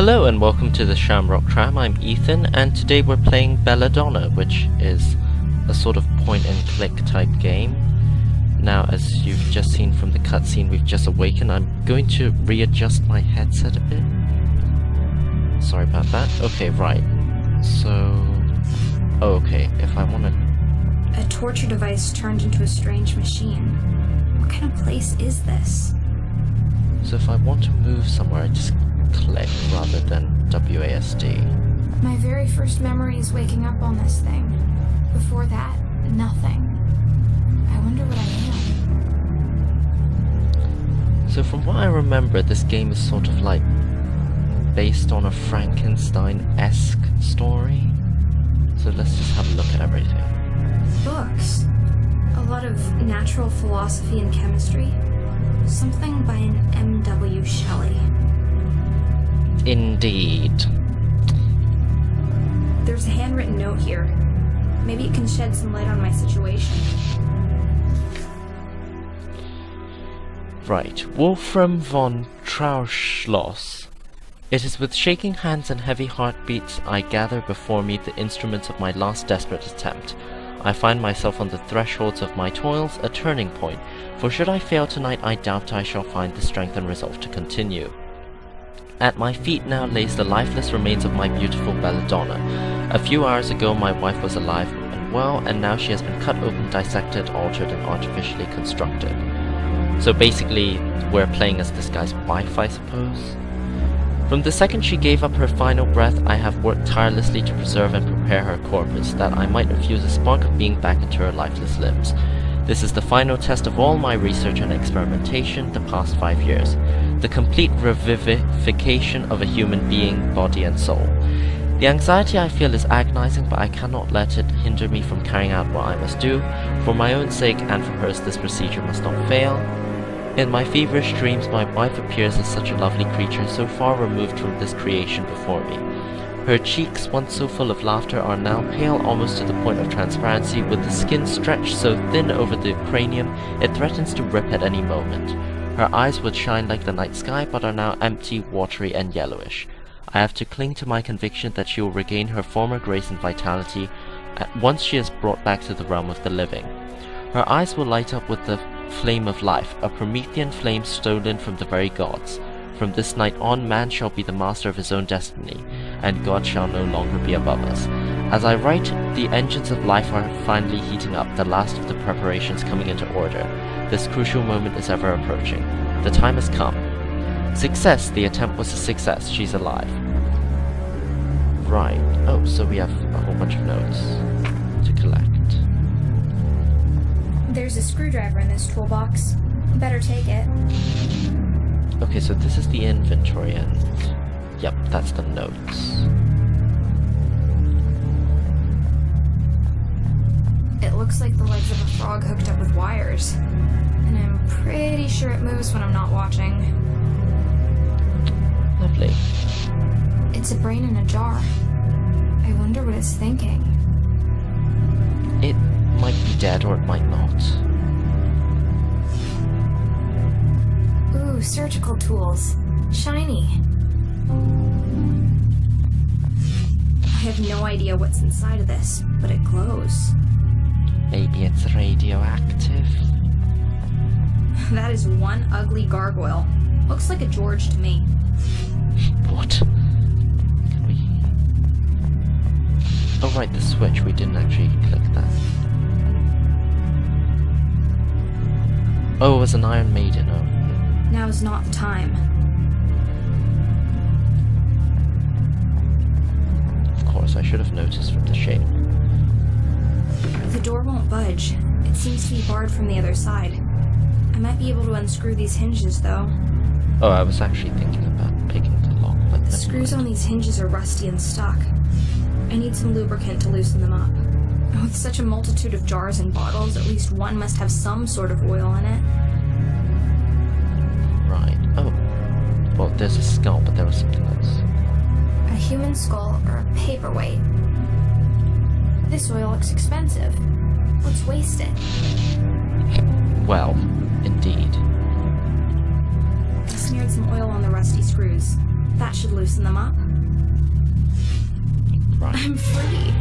Hello and welcome to the Shamrock Tram. I'm Ethan, and today we're playing Belladonna, which is a sort of point-and-click type game. Now, as you've just seen from the cutscene, we've just awakened. I'm going to readjust my headset a bit. Sorry about that. Okay, right. So... oh, okay, if I want to... A torture device turned into a strange machine. What kind of place is this? So if I want to move somewhere, I just click rather than WASD. My very first memory is waking up on this thing. Before that, nothing. I wonder what I am. So from what I remember, this game is sort of like based on a Frankenstein-esque story. So let's just have a look at everything. Books. A lot of natural philosophy and chemistry. Something by an M.W. Shelley. Indeed. There's a handwritten note here. Maybe it can shed some light on my situation. Right. Wolfram von Trauschloss. It is with shaking hands and heavy heartbeats I gather before me the instruments of my last desperate attempt. I find myself on the thresholds of my toils, a turning point, for should I fail tonight I doubt I shall find the strength and resolve to continue. At my feet now lays the lifeless remains of my beautiful Belladonna. A few hours ago my wife was alive and well, and now she has been cut open, dissected, altered, and artificially constructed. So basically, we're playing as this guy's wife, I suppose? From the second she gave up her final breath, I have worked tirelessly to preserve and prepare her corpus, that I might infuse a spark of being back into her lifeless limbs. This is the final test of all my research and experimentation the past 5 years. The complete revivification of a human being, body and soul. The anxiety I feel is agonizing, but I cannot let it hinder me from carrying out what I must do. For my own sake and for hers, this procedure must not fail. In my feverish dreams, my wife appears as such a lovely creature, so far removed from this creation before me. Her cheeks, once so full of laughter, are now pale almost to the point of transparency, with the skin stretched so thin over the cranium it threatens to rip at any moment. Her eyes would shine like the night sky, but are now empty, watery, and yellowish. I have to cling to my conviction that she will regain her former grace and vitality once she is brought back to the realm of the living. Her eyes will light up with the flame of life, a Promethean flame stolen from the very gods. From this night on, man shall be the master of his own destiny, and God shall no longer be above us. As I write, the engines of life are finally heating up, the last of the preparations coming into order. This crucial moment is ever approaching. The time has come. Success! The attempt was a success. She's alive. Right. Oh, so we have a whole bunch of notes to collect. There's a screwdriver in this toolbox. Better take it. Okay, so this is the inventory and... yep, that's the notes. It looks like the legs of a frog hooked up with wires. And I'm pretty sure it moves when I'm not watching. Lovely. It's a brain in a jar. I wonder what it's thinking. It might be dead or it might not. Ooh, surgical tools. Shiny. I have no idea what's inside of this, but it glows. Maybe it's radioactive. That is one ugly gargoyle. Looks like a George to me. What? Can we... oh right, the switch. We didn't actually click that. Oh, it was an Iron Maiden. Oh. Now's not the time. Of course, I should have noticed from the shape. The door won't budge. It seems to be barred from the other side. I might be able to unscrew these hinges, though. Oh, I was actually thinking about picking the lock, but the screws on these hinges are rusty and stuck. I need some lubricant to loosen them up. With such a multitude of jars and bottles, at least one must have some sort of oil in it. Right. Oh. Well, there's a skull, but there was something else. A human skull or a paperweight. This oil looks expensive. Let's waste it. Well, indeed. I smeared some oil on the rusty screws. That should loosen them up. Right. I'm free.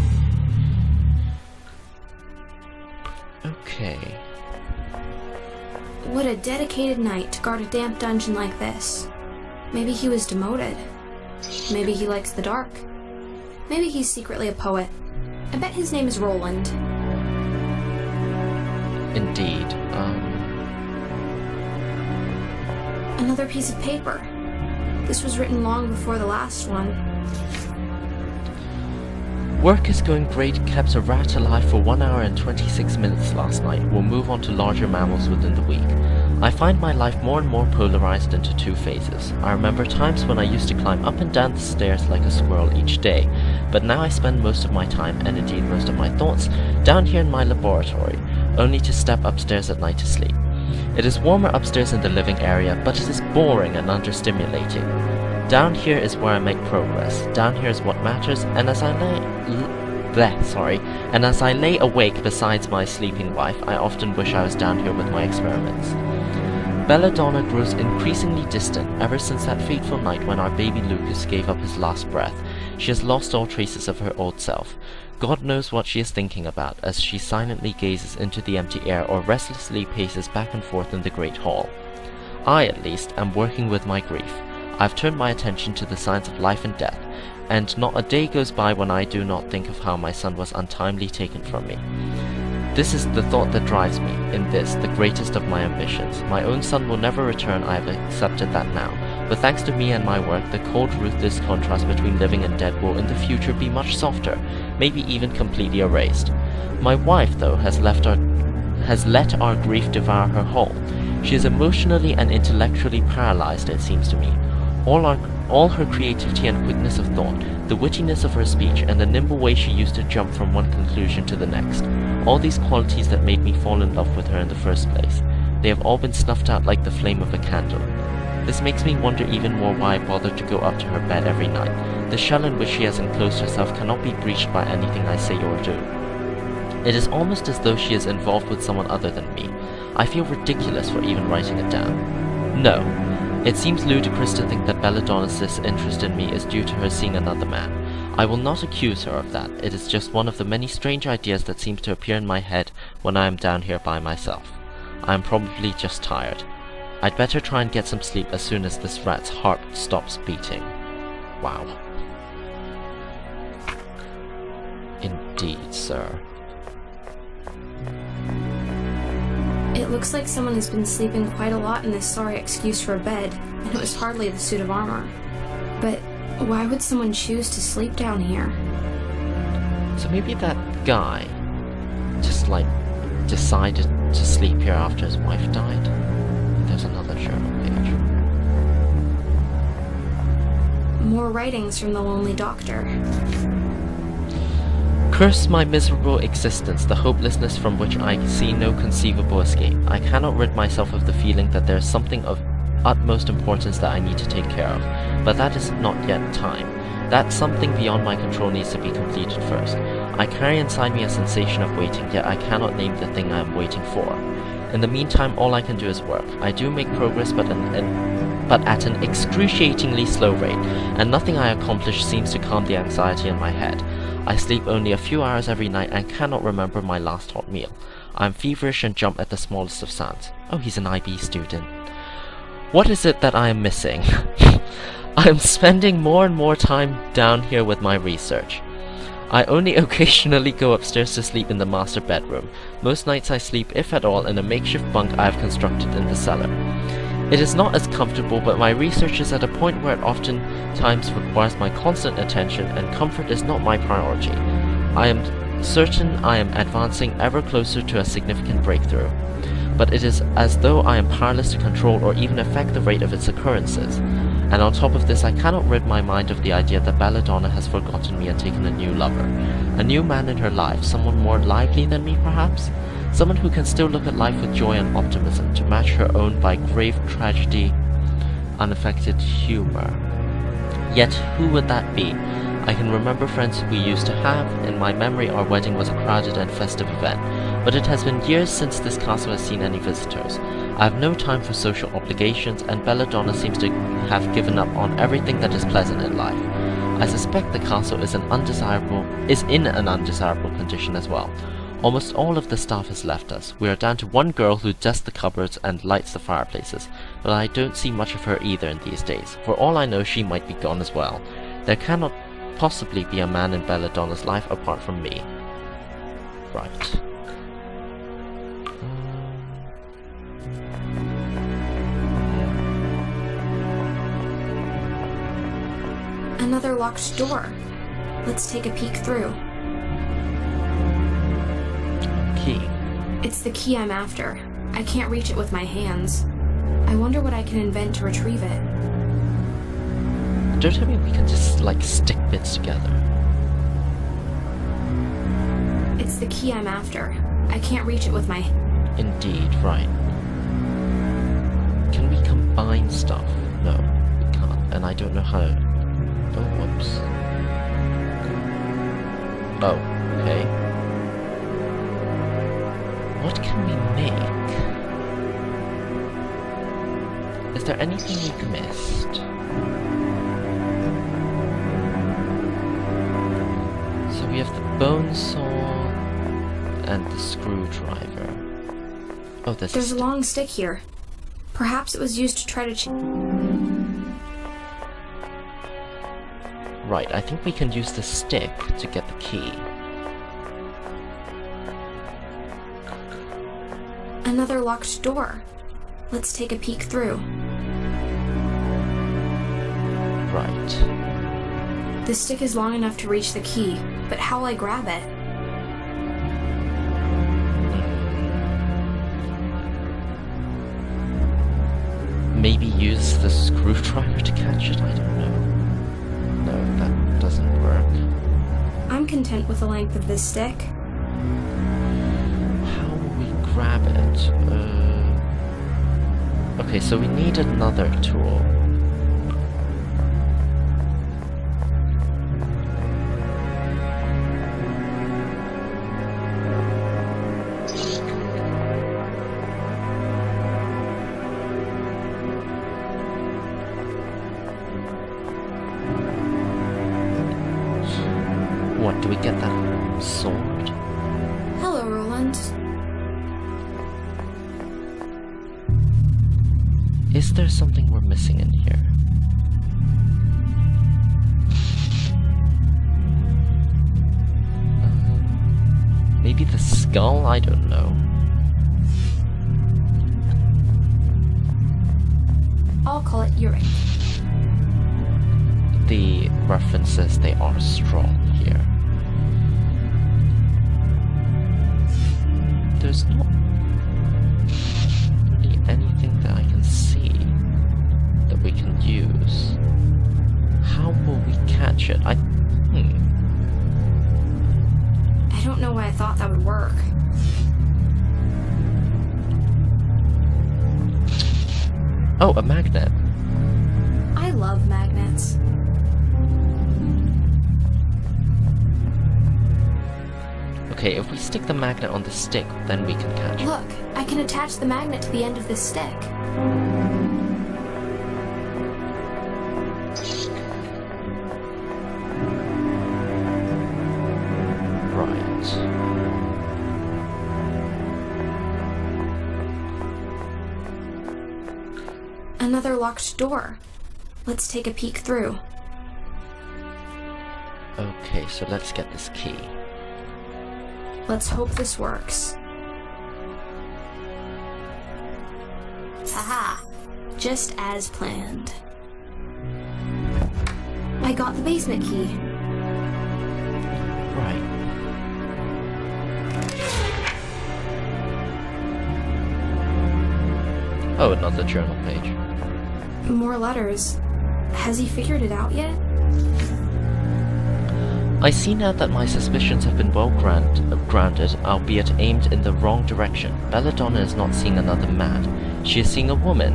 Okay. What a dedicated knight to guard a damp dungeon like this. Maybe he was demoted. Maybe he likes the dark. Maybe he's secretly a poet. I bet his name is Roland. Indeed. Another piece of paper. This was written long before the last one. Work is going great. Kept a rat alive for 1 hour and 26 minutes last night. We'll move on to larger mammals within the week. I find my life more and more polarized into two phases. I remember times when I used to climb up and down the stairs like a squirrel each day, but now I spend most of my time, and indeed most of my thoughts, down here in my laboratory, only to step upstairs at night to sleep. It is warmer upstairs in the living area, but it is boring and understimulating. Down here is where I make progress. Down here is what matters, and as I lay awake beside my sleeping wife, I often wish I was down here with my experiments. Belladonna grows increasingly distant ever since that fateful night when our baby Lucas gave up his last breath. She has lost all traces of her old self. God knows what she is thinking about as she silently gazes into the empty air or restlessly paces back and forth in the great hall. I, at least, am working with my grief. I've turned my attention to the signs of life and death, and not a day goes by when I do not think of how my son was untimely taken from me. This is the thought that drives me, in this, the greatest of my ambitions. My own son will never return, I have accepted that now, but thanks to me and my work, the cold, ruthless contrast between living and dead will in the future be much softer, maybe even completely erased. My wife, though, has let our grief devour her whole. She is emotionally and intellectually paralyzed, it seems to me. All her creativity and quickness of thought, the wittiness of her speech, and the nimble way she used to jump from one conclusion to the next, all these qualities that made me fall in love with her in the first place, they have all been snuffed out like the flame of a candle. This makes me wonder even more why I bother to go up to her bed every night. The shell in which she has enclosed herself cannot be breached by anything I say or do. It is almost as though she is involved with someone other than me. I feel ridiculous for even writing it down. No. It seems ludicrous to think that Belladonna's disinterest in me is due to her seeing another man. I will not accuse her of that. It is just one of the many strange ideas that seems to appear in my head when I am down here by myself. I am probably just tired. I'd better try and get some sleep as soon as this rat's heart stops beating. Wow. Indeed, sir. It looks like someone has been sleeping quite a lot in this sorry excuse for a bed, and it was hardly the suit of armor. But why would someone choose to sleep down here? So maybe that guy just, decided to sleep here after his wife died? There's another journal page. More writings from the lonely doctor. Curse my miserable existence, the hopelessness from which I see no conceivable escape. I cannot rid myself of the feeling that there is something of utmost importance that I need to take care of, but that is not yet time. That something beyond my control needs to be completed first. I carry inside me a sensation of waiting, yet I cannot name the thing I am waiting for. In the meantime, all I can do is work. I do make progress, but at an excruciatingly slow rate, and nothing I accomplish seems to calm the anxiety in my head. I sleep only a few hours every night and cannot remember my last hot meal. I am feverish and jump at the smallest of sounds. Oh, he's an IB student. What is it that I am missing? I am spending more and more time down here with my research. I only occasionally go upstairs to sleep in the master bedroom. Most nights I sleep, if at all, in a makeshift bunk I have constructed in the cellar. It is not as comfortable, but my research is at a point where it oftentimes requires my constant attention, and comfort is not my priority. I am certain I am advancing ever closer to a significant breakthrough, but it is as though I am powerless to control or even affect the rate of its occurrences. And on top of this, I cannot rid my mind of the idea that Belladonna has forgotten me and taken a new lover. A new man in her life, someone more lively than me perhaps? Someone who can still look at life with joy and optimism, to match her own by grave tragedy, unaffected humor. Yet who would that be? I can remember friends we used to have. In my memory, our wedding was a crowded and festive event, but it has been years since this castle has seen any visitors. I have no time for social obligations, and Belladonna seems to have given up on everything that is pleasant in life. I suspect the castle is in an undesirable condition as well. Almost all of the staff has left us. We are down to one girl who dusts the cupboards and lights the fireplaces, but I don't see much of her either in these days. For all I know, she might be gone as well. There cannot possibly be a man in Belladonna's life apart from me. Right. Another locked door. Let's take a peek through. Key. It's the key I'm after. I can't reach it with my hands. I wonder what I can invent to retrieve it. Don't tell me we can just, like, stick bits together. It's the key I'm after. I can't reach it with my... Indeed, right. Can we combine stuff? No, we can't, and I don't know how. Oh, whoops. Oh, okay. What can we make? Is there anything we've missed? So we have the bone saw and the screwdriver. Oh, there's a long stick here. Perhaps it was used to try to Right, I think we can use the stick to get the key. Another locked door. Let's take a peek through. Right. The stick is long enough to reach the key, but how will I grab it? Maybe use the screwdriver to catch it? I don't know. No, that doesn't work. I'm content with the length of this stick. How will we grab it? Okay, so we need another tool. What, do we get that sword? Hello, Roland. Is there something we're missing in here? Maybe the skull? I don't know. I'll call it Uric. The references, they are strong here. There's not really anything that I can see that we can use. How will we catch it? I don't know why I thought that would work. Oh, a magnet. I love magnets. Okay, if we stick the magnet on the stick, then we can catch it. Look, I can attach the magnet to the end of this stick. Right. Another locked door. Let's take a peek through. Okay, so let's get this key. Let's hope this works. Haha! Just as planned. I got the basement key. Right. Oh, another journal page. More letters. Has he figured it out yet? I see now that my suspicions have been well grounded, albeit aimed in the wrong direction. Belladonna is not seeing another man. She is seeing a woman.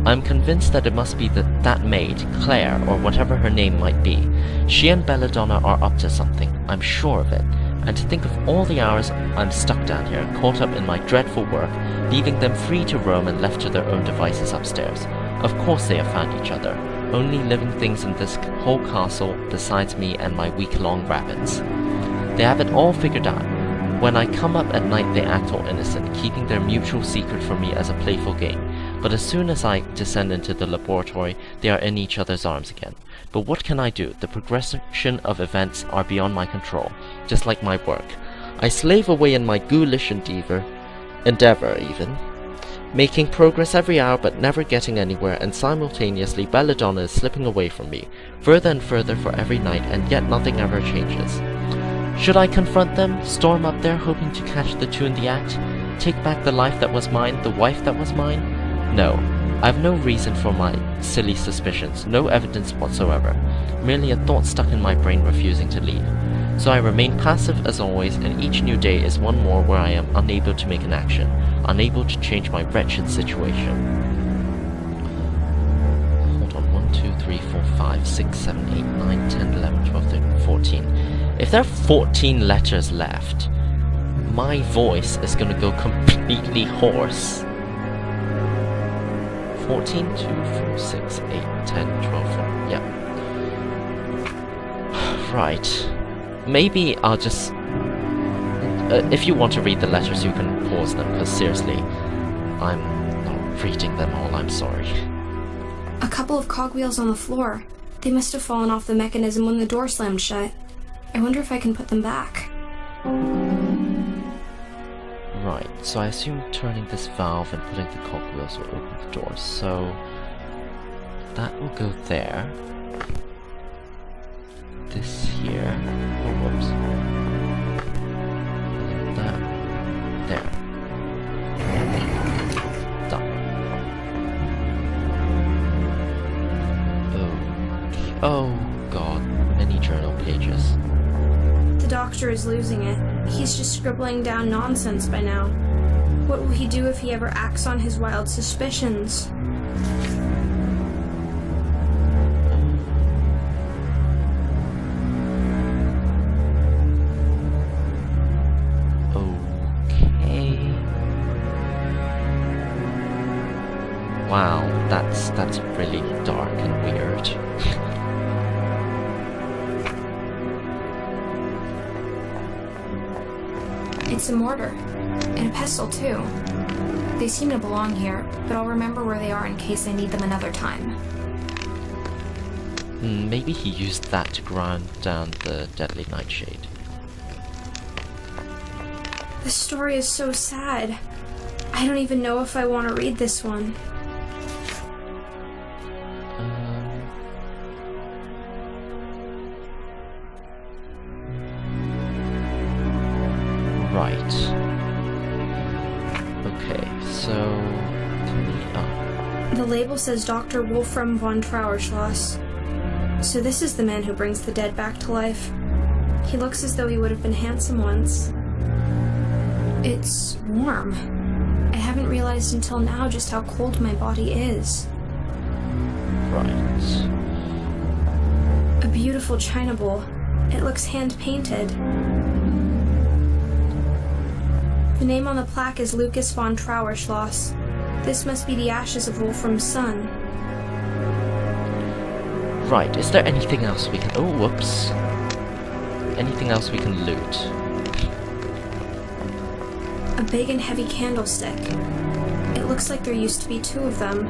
I'm convinced that it must be that maid, Claire, or whatever her name might be. She and Belladonna are up to something, I'm sure of it. And to think of all the hours I'm stuck down here, caught up in my dreadful work, leaving them free to roam and left to their own devices upstairs. Of course they have found each other, only living things in this whole castle besides me and my week-long rabbits. They have it all figured out. When I come up at night they act all innocent, keeping their mutual secret from me as a playful game. But as soon as I descend into the laboratory, they are in each other's arms again. But what can I do? The progression of events are beyond my control, just like my work. I slave away in my ghoulish endeavor even, making progress every hour but never getting anywhere, and simultaneously Belladonna is slipping away from me, further and further for every night, and yet nothing ever changes. Should I confront them, storm up there hoping to catch the two in the act, take back the life that was mine, the wife that was mine? No, I have no reason for my silly suspicions, no evidence whatsoever, merely a thought stuck in my brain refusing to leave. So I remain passive as always, and each new day is one more where I am unable to make an action, unable to change my wretched situation. Hold on, 1, 2, 3, 4, 5, 6, 7, 8, 9, 10, 11, 12, 13, 14. If there are 14 letters left, my voice is going to go completely hoarse. 14, 2, 4, 6, 8, 10, 12, 4. Yeah. Right. Maybe I'll just... if you want to read the letters, you can pause them, because seriously, I'm not reading them all, I'm sorry. A couple of cogwheels on the floor. They must have fallen off the mechanism when the door slammed shut. I wonder if I can put them back. Right, so I assume turning this valve and putting the cogwheels will open the door, so that will go there. This here. Oh, whoops. And that there. Done. Okay. Oh god, many journal pages. The doctor is losing it. He's just scribbling down nonsense by now. What will he do if he ever acts on his wild suspicions? Okay. Wow, that's really dark and weird. It's a mortar. And a pestle, too. They seem to belong here, but I'll remember where they are in case I need them another time. Maybe he used that to ground down the deadly nightshade. This story is so sad. I don't even know if I want to read this one. Right. Okay, so... The label says Dr. Wolfram von Trauerschloss. So this is the man who brings the dead back to life. He looks as though he would have been handsome once. It's warm. I haven't realized until now just how cold my body is. Right. A beautiful china bowl. It looks hand-painted. The name on the plaque is Lucas von Trauerschloss. This must be the ashes of Wolfram's son. Right, is there anything else we can... Oh, whoops. Anything else we can loot? A big and heavy candlestick. It looks like there used to be two of them.